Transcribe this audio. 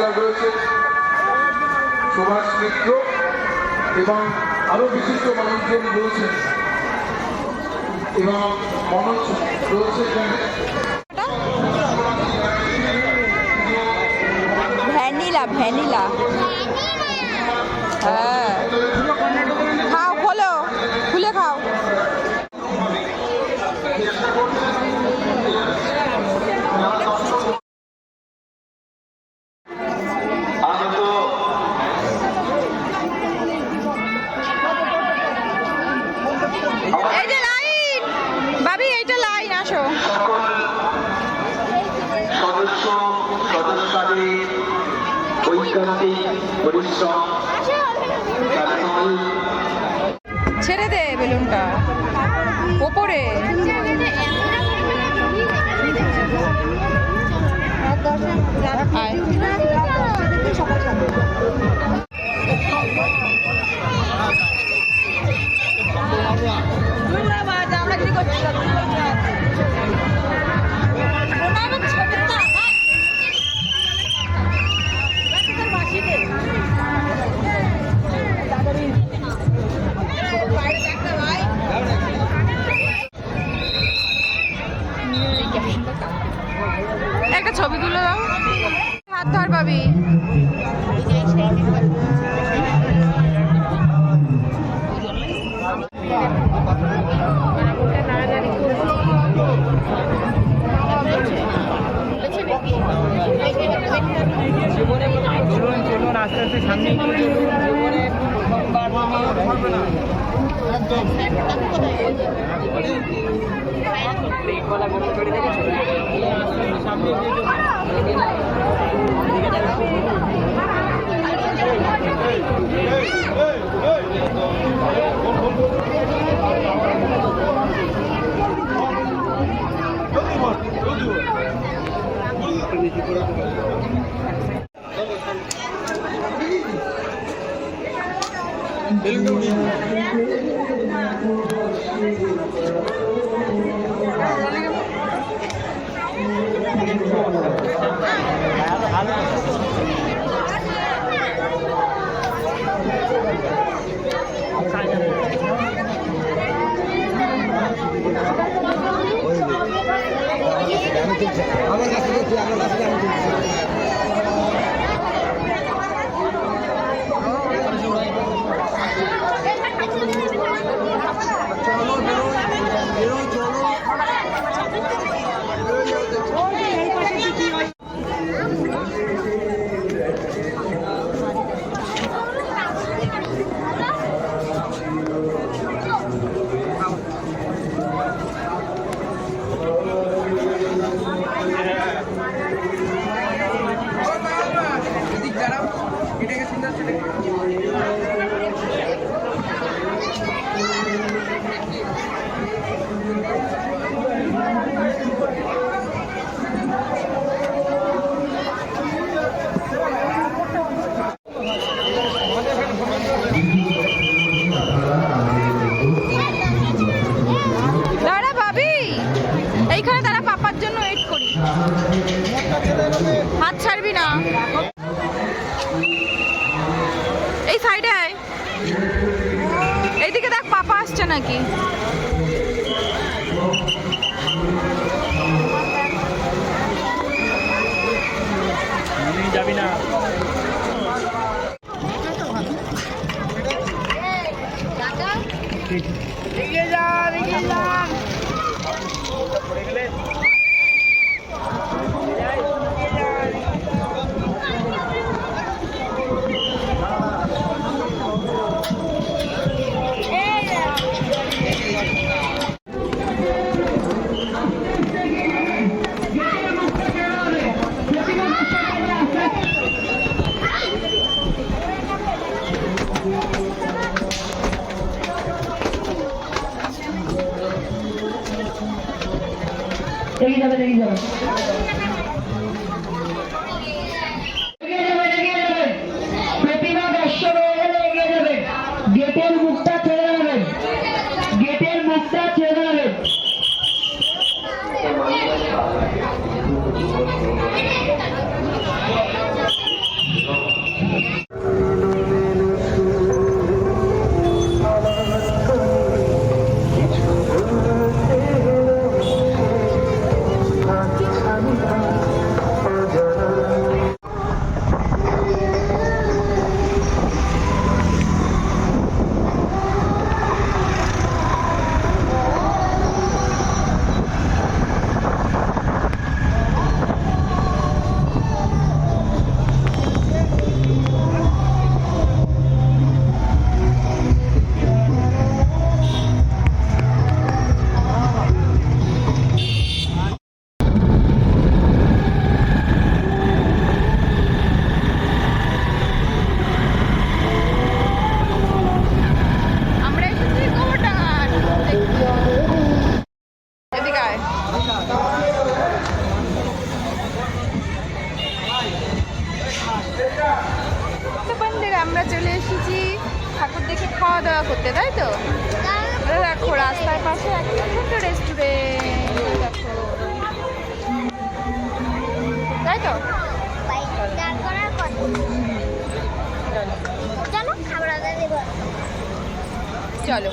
Master রয়েছে, সুভাষ মিত্র এবং আরো বিশিষ্ট মানুষজন রয়েছেন এবং মনোজ রয়েছে এখানে। ভ্যানিলা ভ্যানিলা, হ্যাঁ খাও, খোলো, খুলে খাও। এই যে লাইন, ভাবি এইটা লাইন, আসো। সদস্য সদস্যদের ঐকান্তিক পরিশ্রম, ছেড়ে দে বেলুনটা ওপরে। আমরা কি করছি? একটা ছবি তুলে দাও, হাত ধর পাবি। আস্তে আস্তে সামনে আমার কাছে হাত ছাড়বি না। এই সাইডে আয়, এইদিকে দেখ পাপা আসছে নাকি। যাবি না এগিয়ে যান, এগিয়ে যান। তো বন্ধুরা আমরা চলে এসেছি ঠাকুর দেখে খাওয়া দাওয়া করতে, তাই তো? দেখো রাস্তার পাশে একটা ছোট্ট রেস্টুরেন্ট, দেখো, তাই তো? চলো